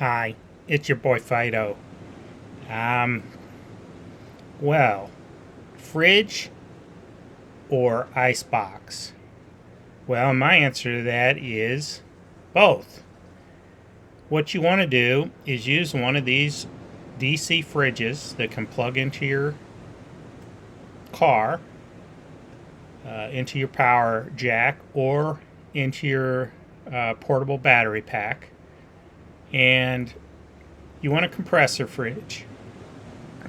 Hi, it's your boy Fido. Um, well, fridge or icebox? Well, my answer to that is both. What you want to do is use one of these DC fridges that can plug into your car, into your power jack, or into your portable battery pack. And you want a compressor fridge.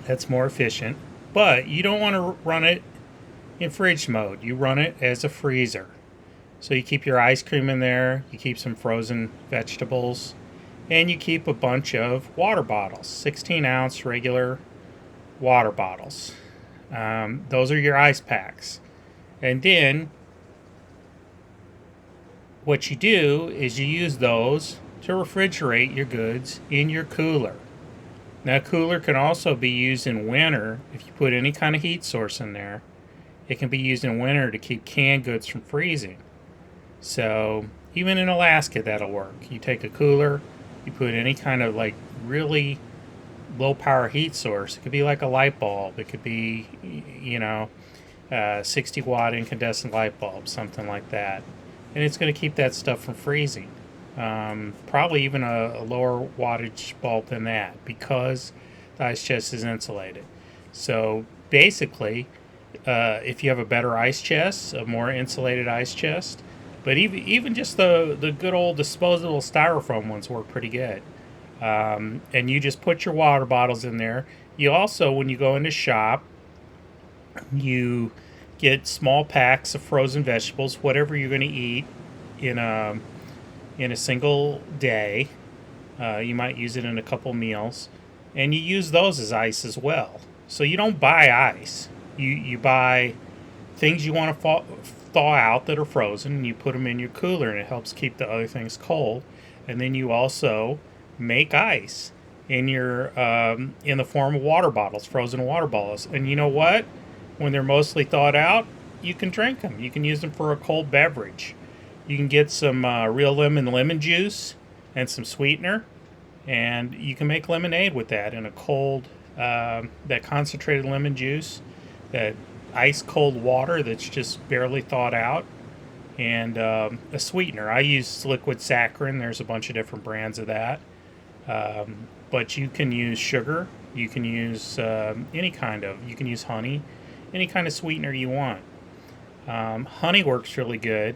That's more efficient. But you don't want to run it in fridge mode. You run it as a freezer. So you keep your ice cream in there, you keep some frozen vegetables, and you keep a bunch of water bottles, 16-ounce regular water bottles. Those are your ice packs. And then what you do is you use those to refrigerate your goods in your cooler. Now, cooler can also be used in winter if you put any kind of heat source in there. It can be used in winter to keep canned goods from freezing. So even in Alaska, that'll work. You take a cooler, you put any kind of like really low power heat source. It could be like a light bulb. It could be, 60-watt incandescent light bulb, something like that. And it's going to keep that stuff from freezing. Probably even a lower wattage bulb than that because the ice chest is insulated. So basically, if you have a better ice chest, a more insulated ice chest, but even just the good old disposable styrofoam ones work pretty good. And you just put your water bottles in there. You also, when you go into shop, you get small packs of frozen vegetables, whatever you're going to eat in a single day. You might use it in a couple meals, and you use those as ice as well. So you don't buy ice. You buy things you want to thaw out that are frozen, and you put them in your cooler, and it helps keep the other things cold. And then you also make ice in the form of water bottles, frozen water bottles. And you know what? When they're mostly thawed out, you can drink them. You can use them for a cold beverage. You can get some real lemon juice and some sweetener, and you can make lemonade with that in a cold, that concentrated lemon juice, that ice cold water that's just barely thawed out, and a sweetener. I use liquid saccharin. There's a bunch of different brands of that. But you can use sugar. You can use you can use honey, any kind of sweetener you want. Honey works really good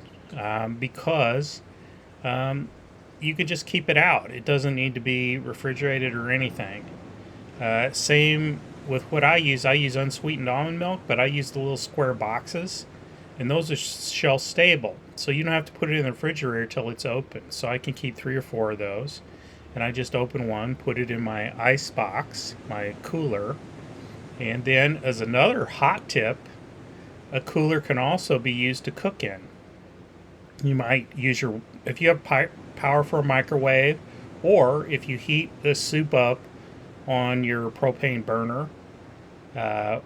because you can just keep it out. It doesn't need to be refrigerated or anything. Same with what I use. I use unsweetened almond milk, but I use the little square boxes, and those are shelf stable. So you don't have to put it in the refrigerator till it's open. So I can keep 3 or 4 of those, and I just open one, put it in my ice box, my cooler, and then as another hot tip, a cooler can also be used to cook in. You might use if you have power for a microwave, or if you heat the soup up on your propane burner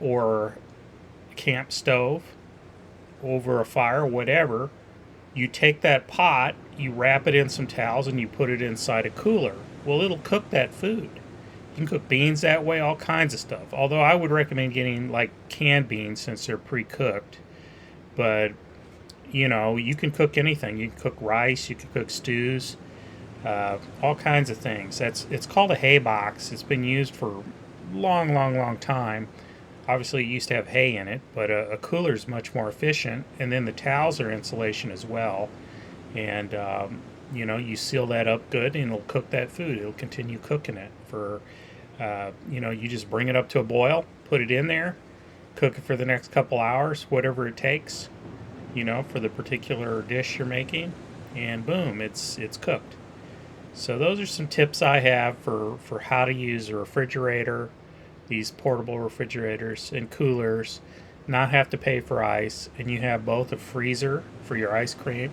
or camp stove over a fire, whatever, you take that pot, you wrap it in some towels, and you put it inside a cooler. Well, it'll cook that food. You can cook beans that way, all kinds of stuff. Although I would recommend getting like canned beans since they're pre-cooked. But you can cook anything. You can cook rice. You can cook stews. All kinds of things. It's called a hay box. It's been used for long time. Obviously, it used to have hay in it, but a cooler is much more efficient. And then the towels are insulation as well. And you seal that up good, and it'll cook that food. It'll continue cooking it for, you just bring it up to a boil, put it in there, cook it for the next couple hours, whatever it takes, for the particular dish you're making, and boom, it's cooked. So those are some tips I have for how to use a refrigerator, these portable refrigerators and coolers, not have to pay for ice, and you have both a freezer for your ice cream,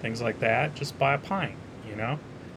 things like that. Just buy a pint.